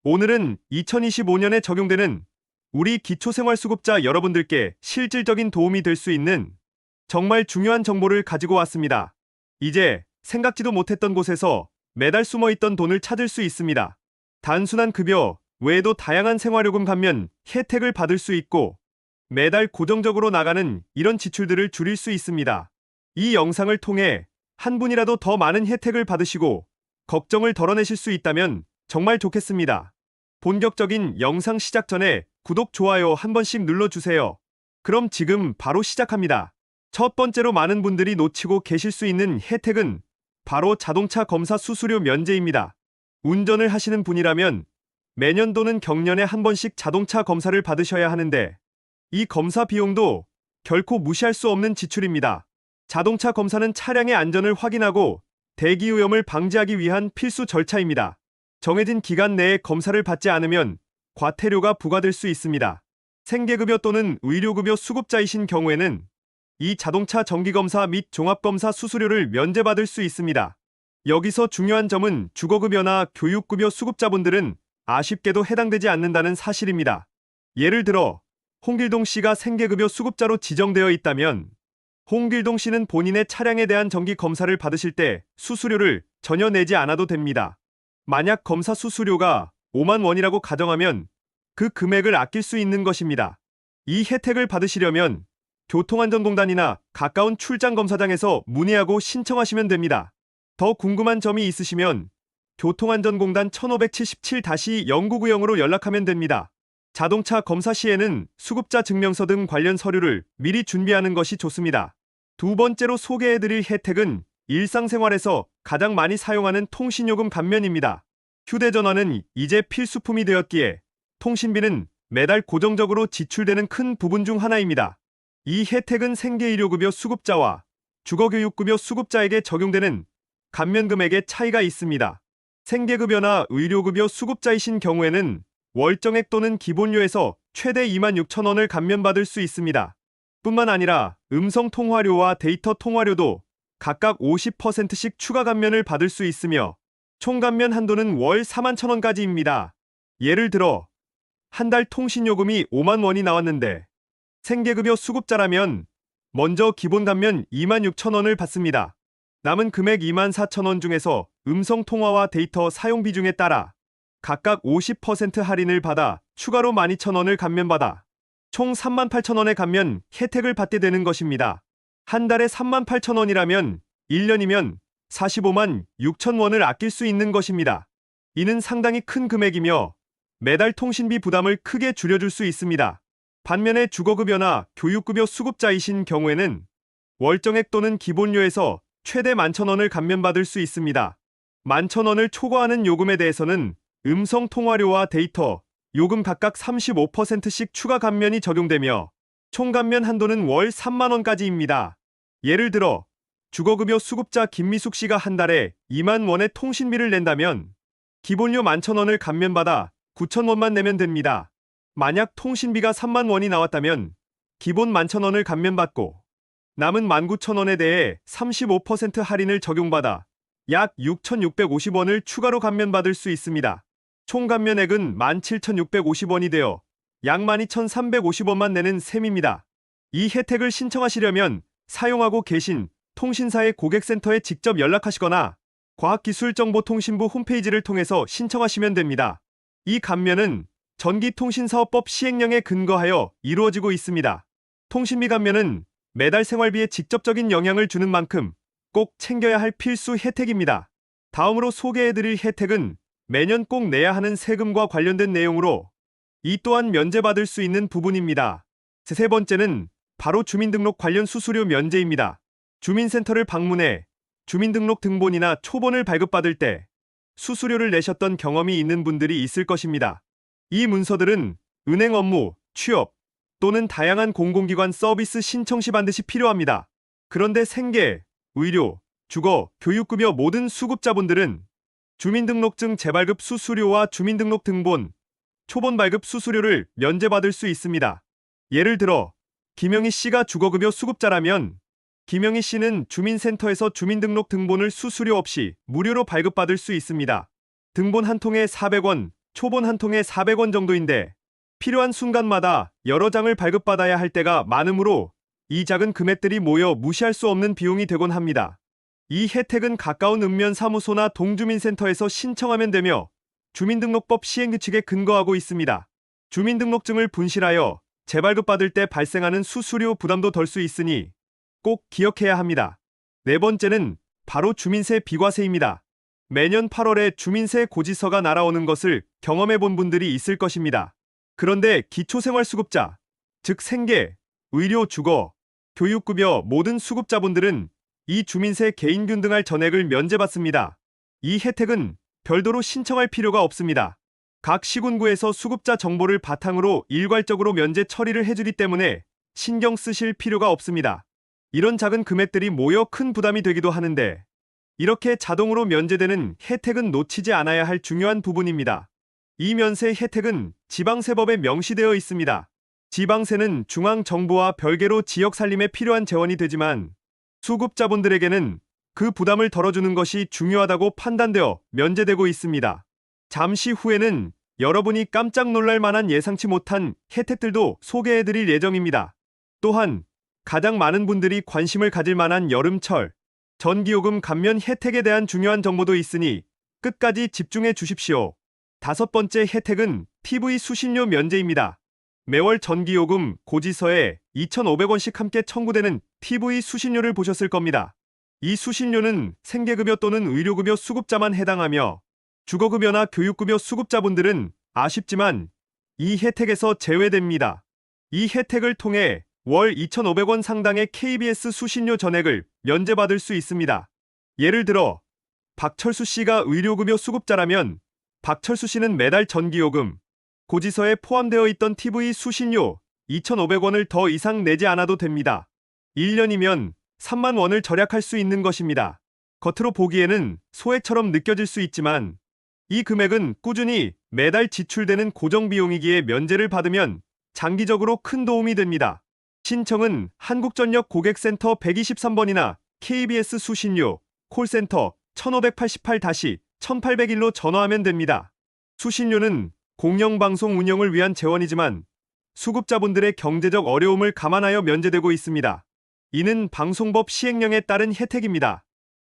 오늘은 2025년에 적용되는 우리 기초생활수급자 여러분들께 실질적인 도움이 될 수 있는 정말 중요한 정보를 가지고 왔습니다. 이제 생각지도 못했던 곳에서 매달 숨어있던 돈을 찾을 수 있습니다. 단순한 급여 외에도 다양한 생활요금 감면 혜택을 받을 수 있고 매달 고정적으로 나가는 이런 지출들을 줄일 수 있습니다. 이 영상을 통해 한 분이라도 더 많은 혜택을 받으시고 걱정을 덜어내실 수 있다면 정말 좋겠습니다. 본격적인 영상 시작 전에 구독, 좋아요 한 번씩 눌러주세요. 그럼 지금 바로 시작합니다. 첫 번째로 많은 분들이 놓치고 계실 수 있는 혜택은 바로 자동차 검사 수수료 면제입니다. 운전을 하시는 분이라면 매년 또는 경년에 한 번씩 자동차 검사를 받으셔야 하는데 이 검사 비용도 결코 무시할 수 없는 지출입니다. 자동차 검사는 차량의 안전을 확인하고 대기 오염을 방지하기 위한 필수 절차입니다. 정해진 기간 내에 검사를 받지 않으면 과태료가 부과될 수 있습니다. 생계급여 또는 의료급여 수급자이신 경우에는 이 자동차 정기검사 및 종합검사 수수료를 면제받을 수 있습니다. 여기서 중요한 점은 주거급여나 교육급여 수급자분들은 아쉽게도 해당되지 않는다는 사실입니다. 예를 들어 홍길동 씨가 생계급여 수급자로 지정되어 있다면 홍길동 씨는 본인의 차량에 대한 정기 검사를 받으실 때 수수료를 전혀 내지 않아도 됩니다. 만약 검사 수수료가 5만 원이라고 가정하면 그 금액을 아낄 수 있는 것입니다. 이 혜택을 받으시려면 교통안전공단이나 가까운 출장검사장에서 문의하고 신청하시면 됩니다. 더 궁금한 점이 있으시면 교통안전공단 1577-0990으로 연락하면 됩니다. 자동차 검사 시에는 수급자 증명서 등 관련 서류를 미리 준비하는 것이 좋습니다. 두 번째로 소개해드릴 혜택은 일상생활에서 가장 많이 사용하는 통신요금 감면입니다. 휴대전화는 이제 필수품이 되었기에 통신비는 매달 고정적으로 지출되는 큰 부분 중 하나입니다. 이 혜택은 생계의료급여 수급자와 주거교육급여 수급자에게 적용되는 감면 금액의 차이가 있습니다. 생계급여나 의료급여 수급자이신 경우에는 월정액 또는 기본료에서 최대 26,000원을 감면받을 수 있습니다. 뿐만 아니라 음성통화료와 데이터 통화료도 각각 50%씩 추가 감면을 받을 수 있으며 총 감면 한도는 월 41,000원까지입니다. 예를 들어 한 달 통신요금이 5만 원이 나왔는데 생계급여 수급자라면 먼저 기본 감면 26,000원을 받습니다. 남은 금액 24,000원 중에서 음성통화와 데이터 사용 비중에 따라 각각 50% 할인을 받아 추가로 12,000원을 감면받아 총 38,000원의 감면 혜택을 받게 되는 것입니다. 한 달에 38,000원이라면 1년이면 45만 6천 원을 아낄 수 있는 것입니다. 이는 상당히 큰 금액이며 매달 통신비 부담을 크게 줄여줄 수 있습니다. 반면에 주거급여나 교육급여 수급자이신 경우에는 월정액 또는 기본료에서 최대 11,000원을 감면받을 수 있습니다. 11,000원을 초과하는 요금에 대해서는 음성통화료와 데이터, 요금 각각 35%씩 추가 감면이 적용되며 총 감면 한도는 월 3만 원까지입니다. 예를 들어 주거급여 수급자 김미숙 씨가 한 달에 2만 원의 통신비를 낸다면 기본료 11,000원을 감면받아 9,000원만 내면 됩니다. 만약 통신비가 3만 원이 나왔다면 기본 11,000원을 감면받고 남은 19,000원에 대해 35% 할인을 적용받아 약 6,650원을 추가로 감면받을 수 있습니다. 총 감면액은 17,650원이 되어 약 12,350원만 내는 셈입니다. 이 혜택을 신청하시려면 사용하고 계신 통신사의 고객센터에 직접 연락하시거나 과학기술정보통신부 홈페이지를 통해서 신청하시면 됩니다. 이 감면은 전기통신사업법 시행령에 근거하여 이루어지고 있습니다. 통신비 감면은 매달 생활비에 직접적인 영향을 주는 만큼 꼭 챙겨야 할 필수 혜택입니다. 다음으로 소개해드릴 혜택은 매년 꼭 내야 하는 세금과 관련된 내용으로 이 또한 면제받을 수 있는 부분입니다. 세 번째는 바로 주민등록 관련 수수료 면제입니다. 주민센터를 방문해 주민등록 등본이나 초본을 발급받을 때 수수료를 내셨던 경험이 있는 분들이 있을 것입니다. 이 문서들은 은행 업무, 취업 또는 다양한 공공기관 서비스 신청 시 반드시 필요합니다. 그런데 생계, 의료, 주거, 교육급여 모든 수급자분들은 주민등록증 재발급 수수료와 주민등록 등본, 초본 발급 수수료를 면제받을 수 있습니다. 예를 들어 김영희 씨가 주거급여 수급자라면 김영희 씨는 주민센터에서 주민등록 등본을 수수료 없이 무료로 발급받을 수 있습니다. 등본 한 통에 400원, 초본 한 통에 400원 정도인데 필요한 순간마다 여러 장을 발급받아야 할 때가 많으므로 이 작은 금액들이 모여 무시할 수 없는 비용이 되곤 합니다. 이 혜택은 가까운 읍면사무소나 동주민센터에서 신청하면 되며 주민등록법 시행규칙에 근거하고 있습니다. 주민등록증을 분실하여 재발급받을 때 발생하는 수수료 부담도 덜 수 있으니 꼭 기억해야 합니다. 네 번째는 바로 주민세 비과세입니다. 매년 8월에 주민세 고지서가 날아오는 것을 경험해 본 분들이 있을 것입니다. 그런데 기초생활수급자, 즉 생계, 의료, 주거, 교육급여 모든 수급자분들은 이 주민세 개인균등할 전액을 면제받습니다. 이 혜택은 별도로 신청할 필요가 없습니다. 각 시군구에서 수급자 정보를 바탕으로 일괄적으로 면제 처리를 해주기 때문에 신경 쓰실 필요가 없습니다. 이런 작은 금액들이 모여 큰 부담이 되기도 하는데 이렇게 자동으로 면제되는 혜택은 놓치지 않아야 할 중요한 부분입니다. 이 면세 혜택은 지방세법에 명시되어 있습니다. 지방세는 중앙정부와 별개로 지역 살림에 필요한 재원이 되지만 수급자분들에게는 그 부담을 덜어주는 것이 중요하다고 판단되어 면제되고 있습니다. 잠시 후에는 여러분이 깜짝 놀랄 만한 예상치 못한 혜택들도 소개해드릴 예정입니다. 또한 가장 많은 분들이 관심을 가질 만한 여름철 전기요금 감면 혜택에 대한 중요한 정보도 있으니 끝까지 집중해 주십시오. 다섯 번째 혜택은 TV 수신료 면제입니다. 매월 전기요금 고지서에 2,500원씩 함께 청구되는 TV 수신료를 보셨을 겁니다. 이 수신료는 생계급여 또는 의료급여 수급자만 해당하며 주거급여나 교육급여 수급자분들은 아쉽지만 이 혜택에서 제외됩니다. 이 혜택을 통해 월 2,500원 상당의 KBS 수신료 전액을 면제받을 수 있습니다. 예를 들어 박철수 씨가 의료급여 수급자라면 박철수 씨는 매달 전기요금 고지서에 포함되어 있던 TV 수신료 2,500원을 더 이상 내지 않아도 됩니다. 1년이면 3만 원을 절약할 수 있는 것입니다. 겉으로 보기에는 소액처럼 느껴질 수 있지만 이 금액은 꾸준히 매달 지출되는 고정비용이기에 면제를 받으면 장기적으로 큰 도움이 됩니다. 신청은 한국전력 고객센터 123번이나 KBS 수신료 콜센터 1588-1801로 전화하면 됩니다. 수신료는 공영방송 운영을 위한 재원이지만 수급자분들의 경제적 어려움을 감안하여 면제되고 있습니다. 이는 방송법 시행령에 따른 혜택입니다.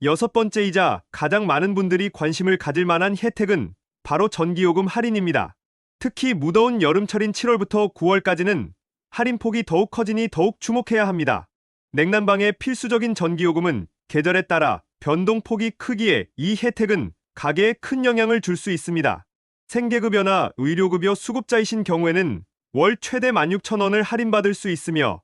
여섯 번째이자 가장 많은 분들이 관심을 가질 만한 혜택은 바로 전기요금 할인입니다. 특히 무더운 여름철인 7월부터 9월까지는 할인폭이 더욱 커지니 더욱 주목해야 합니다. 냉난방의 필수적인 전기요금은 계절에 따라 변동폭이 크기에 이 혜택은 가계에 큰 영향을 줄 수 있습니다. 생계급여나 의료급여 수급자이신 경우에는 월 최대 16,000원을 할인받을 수 있으며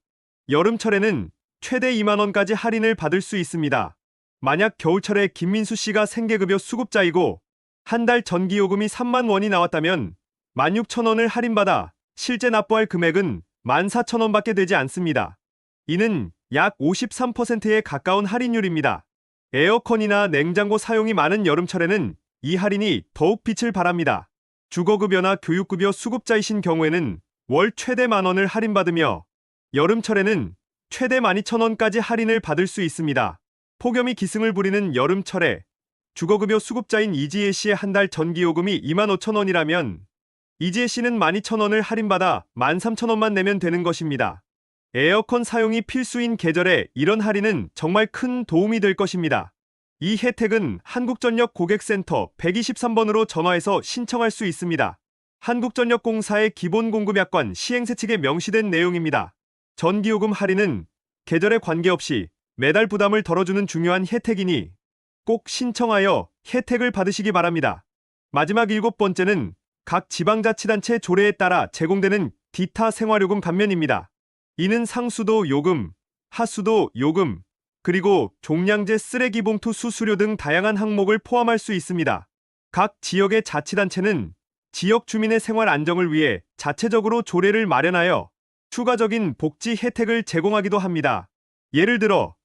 여름철에는 최대 2만원까지 할인을 받을 수 있습니다. 만약 겨울철에 김민수 씨가 생계급여 수급자이고 한 달 전기요금이 3만 원이 나왔다면 16,000원을 할인받아 실제 납부할 금액은 14,000원밖에 되지 않습니다. 이는 약 53%에 가까운 할인율입니다. 에어컨이나 냉장고 사용이 많은 여름철에는 이 할인이 더욱 빛을 발합니다. 주거급여나 교육급여 수급자이신 경우에는 월 최대 만원을 할인받으며 여름철에는 최대 12,000원까지 할인을 받을 수 있습니다. 폭염이 기승을 부리는 여름철에 주거급여 수급자인 이지혜 씨의 한 달 전기요금이 25,000원이라면 이지혜 씨는 12,000원을 할인받아 13,000원만 내면 되는 것입니다. 에어컨 사용이 필수인 계절에 이런 할인은 정말 큰 도움이 될 것입니다. 이 혜택은 한국전력 고객센터 123번으로 전화해서 신청할 수 있습니다. 한국전력공사의 기본공급약관 시행세 측에 명시된 내용입니다. 전기요금 할인은 계절에 관계없이 매달 부담을 덜어주는 중요한 혜택이니 꼭 신청하여 혜택을 받으시기 바랍니다. 마지막 일곱 번째는 각 지방자치단체 조례에 따라 제공되는 기타 생활요금 감면입니다. 이는 상수도 요금, 하수도 요금, 그리고 종량제 쓰레기봉투 수수료 등 다양한 항목을 포함할 수 있습니다. 각 지역의 자치단체는 지역 주민의 생활 안정을 위해 자체적으로 조례를 마련하여 추가적인 복지 혜택을 제공하기도 합니다. 예를 들어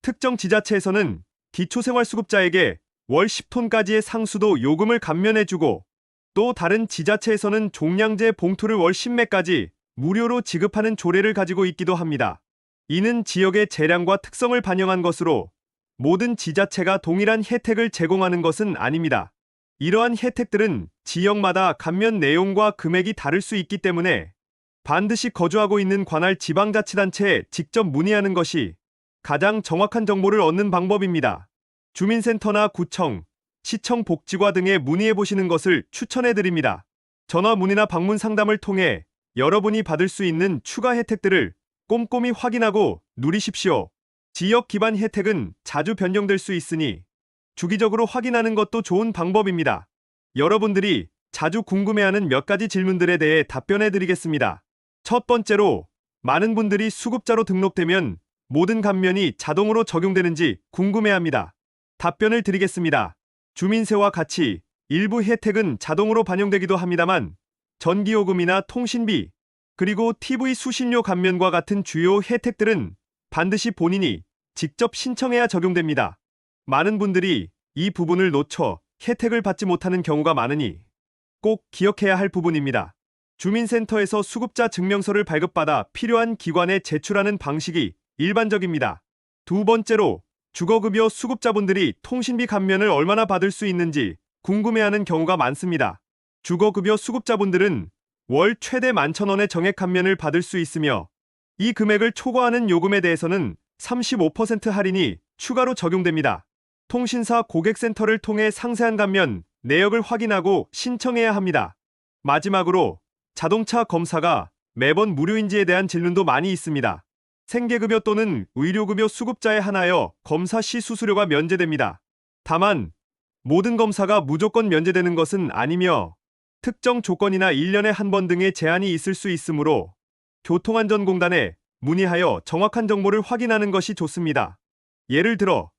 특정 지자체에서는 기초생활수급자에게 월 10톤까지의 상수도 요금을 감면해주고 또 다른 지자체에서는 종량제 봉투를 월 10매까지 무료로 지급하는 조례를 가지고 있기도 합니다. 이는 지역의 재량과 특성을 반영한 것으로 모든 지자체가 동일한 혜택을 제공하는 것은 아닙니다. 이러한 혜택들은 지역마다 감면 내용과 금액이 다를 수 있기 때문에 반드시 거주하고 있는 관할 지방자치단체에 직접 문의하는 것이 가장 정확한 정보를 얻는 방법입니다. 주민센터나 구청, 시청 복지과 등에 문의해 보시는 것을 추천해 드립니다. 전화 문의나 방문 상담을 통해 여러분이 받을 수 있는 추가 혜택들을 꼼꼼히 확인하고 누리십시오. 지역 기반 혜택은 자주 변경될 수 있으니 주기적으로 확인하는 것도 좋은 방법입니다. 여러분들이 자주 궁금해하는 몇 가지 질문들에 대해 답변해 드리겠습니다. 첫 번째로, 많은 분들이 수급자로 등록되면 모든 감면이 자동으로 적용되는지 궁금해합니다. 답변을 드리겠습니다. 주민세와 같이 일부 혜택은 자동으로 반영되기도 합니다만 전기요금이나 통신비, 그리고 TV 수신료 감면과 같은 주요 혜택들은 반드시 본인이 직접 신청해야 적용됩니다. 많은 분들이 이 부분을 놓쳐 혜택을 받지 못하는 경우가 많으니 꼭 기억해야 할 부분입니다. 주민센터에서 수급자 증명서를 발급받아 필요한 기관에 제출하는 방식이 일반적입니다. 두 번째로, 주거급여 수급자분들이 통신비 감면을 얼마나 받을 수 있는지 궁금해하는 경우가 많습니다. 주거급여 수급자분들은 월 최대 11,000원의 정액 감면을 받을 수 있으며 이 금액을 초과하는 요금에 대해서는 35% 할인이 추가로 적용됩니다. 통신사 고객센터를 통해 상세한 감면 내역을 확인하고 신청해야 합니다. 마지막으로, 자동차 검사가 매번 무료인지에 대한 질문도 많이 있습니다. 생계급여 또는 의료급여 수급자에 한하여 검사 시 수수료가 면제됩니다. 다만 모든 검사가 무조건 면제되는 것은 아니며 특정 조건이나 1년에 한 번 등의 제한이 있을 수 있으므로 교통안전공단에 문의하여 정확한 정보를 확인하는 것이 좋습니다. 예를 들어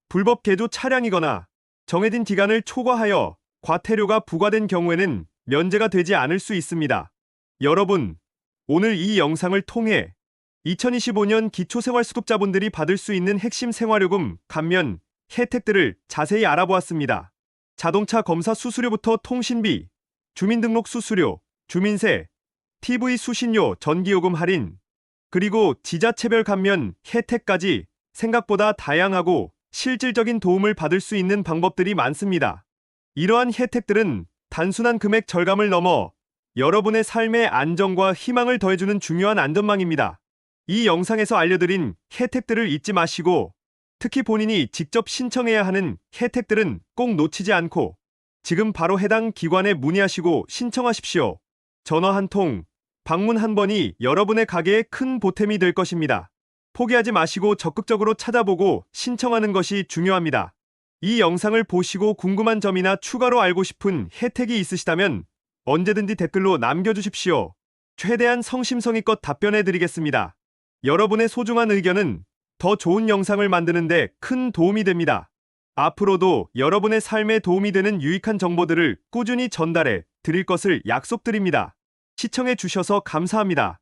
불법 개조 차량이거나 정해진 기간을 초과하여 과태료가 부과된 경우에는 면제가 되지 않을 수 있습니다. 여러분, 오늘 이 영상을 통해 2025년 기초생활수급자분들이 받을 수 있는 핵심 생활요금 감면 혜택들을 자세히 알아보았습니다. 자동차 검사 수수료부터 통신비, 주민등록 수수료, 주민세, TV 수신료, 전기요금 할인, 그리고 지자체별 감면 혜택까지 생각보다 다양하고 실질적인 도움을 받을 수 있는 방법들이 많습니다. 이러한 혜택들은 단순한 금액 절감을 넘어 여러분의 삶의 안정과 희망을 더해주는 중요한 안전망입니다. 이 영상에서 알려드린 혜택들을 잊지 마시고 특히 본인이 직접 신청해야 하는 혜택들은 꼭 놓치지 않고 지금 바로 해당 기관에 문의하시고 신청하십시오. 전화 한 통, 방문 한 번이 여러분의 가게에 큰 보탬이 될 것입니다. 포기하지 마시고 적극적으로 찾아보고 신청하는 것이 중요합니다. 이 영상을 보시고 궁금한 점이나 추가로 알고 싶은 혜택이 있으시다면 언제든지 댓글로 남겨주십시오. 최대한 성심성의껏 답변해 드리겠습니다. 여러분의 소중한 의견은 더 좋은 영상을 만드는 데 큰 도움이 됩니다. 앞으로도 여러분의 삶에 도움이 되는 유익한 정보들을 꾸준히 전달해 드릴 것을 약속드립니다. 시청해 주셔서 감사합니다.